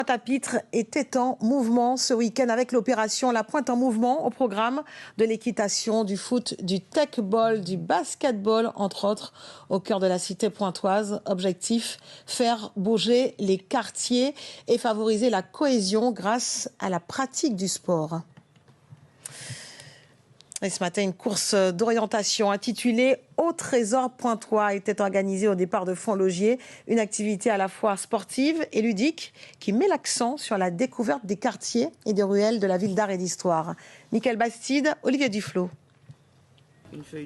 Pointe-à-Pitre était en mouvement ce week-end avec l'opération La Pointe en mouvement au programme de l'équitation, du foot, du tech-ball, du basketball, entre autres, au cœur de la cité pointoise. Objectif, faire bouger les quartiers et favoriser la cohésion grâce à la pratique du sport. Et ce matin, une course d'orientation intitulée Au Trésor Pointois était organisée au départ de Fontlaugier. Une activité à la fois sportive et ludique qui met l'accent sur la découverte des quartiers et des ruelles de la ville d'art et d'histoire. Mickaël Bastide, Olivier Duflot.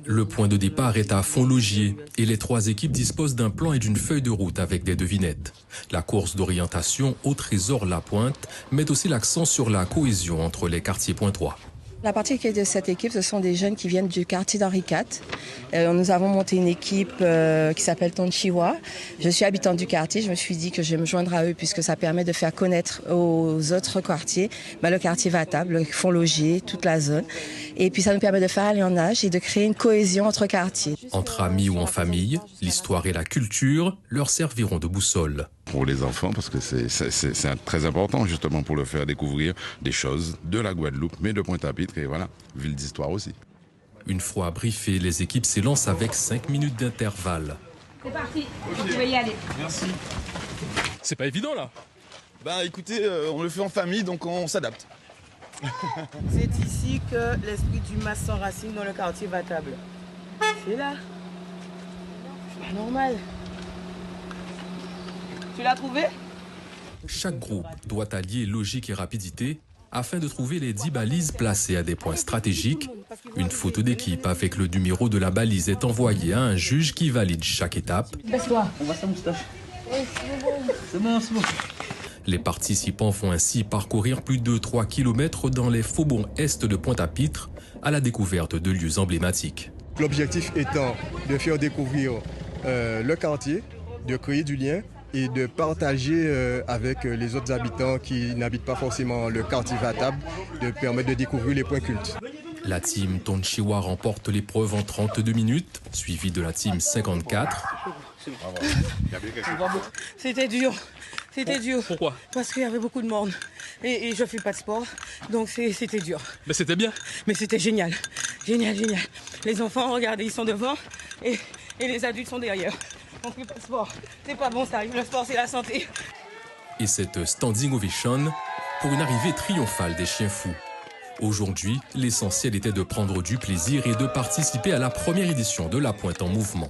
Le point de départ est à Fontlaugier et les trois équipes disposent d'un plan et d'une feuille de route avec des devinettes. La course d'orientation Au Trésor La Pointe met aussi l'accent sur la cohésion entre les quartiers pointois. La particularité de cette équipe, ce sont des jeunes qui viennent du quartier d'Henri IV. Nous avons monté une équipe qui s'appelle Tonchiwa. Je suis habitante du quartier, je me suis dit que je vais me joindre à eux puisque ça permet de faire connaître aux autres quartiers le quartier Vatable, le Fontlaugier, toute la zone. Et puis ça nous permet de faire allionnage et de créer une cohésion entre quartiers. Entre amis ou en famille, l'histoire et la culture leur serviront de boussole. Pour les enfants, parce que c'est très important justement pour leur faire découvrir des choses de la Guadeloupe, mais de Pointe-à-Pitre et voilà, ville d'histoire aussi. Une fois briefées, les équipes s'élancent avec 5 minutes d'intervalle. C'est parti, vous pouvez y aller. Merci. C'est pas évident là. Bah écoutez, on le fait en famille, donc on s'adapte. C'est ici que l'esprit du mas s'enracine dans le quartier Vatable. C'est là. C'est pas normal. Tu l'as trouvé? Chaque groupe doit allier logique et rapidité afin de trouver les 10 balises placées à des points stratégiques. Une photo d'équipe avec le numéro de la balise est envoyée à un juge qui valide chaque étape. Baisse-toi. On voit sa moustache. C'est bon. Les participants font ainsi parcourir plus de 3 km dans les faubourgs est de Pointe-à-Pitre à la découverte de lieux emblématiques. L'objectif étant de faire découvrir le quartier, de créer du lien et de partager avec les autres habitants qui n'habitent pas forcément le quartier Vatable, de permettre de découvrir les points cultes. La team Tonchiwa remporte l'épreuve en 32 minutes, suivie de la team 54. C'était dur. C'était dur. Pourquoi? Parce qu'il y avait beaucoup de monde. Et je fais pas de sport, donc c'était dur. Mais c'était bien. Mais c'était génial. Génial. Les enfants, regardez, ils sont devant et les adultes sont derrière. On fait pas de sport. C'est pas bon ça. Le sport, c'est la santé. Et cette standing ovation pour une arrivée triomphale des chiens fous. Aujourd'hui, l'essentiel était de prendre du plaisir et de participer à la première édition de La Pointe en mouvement.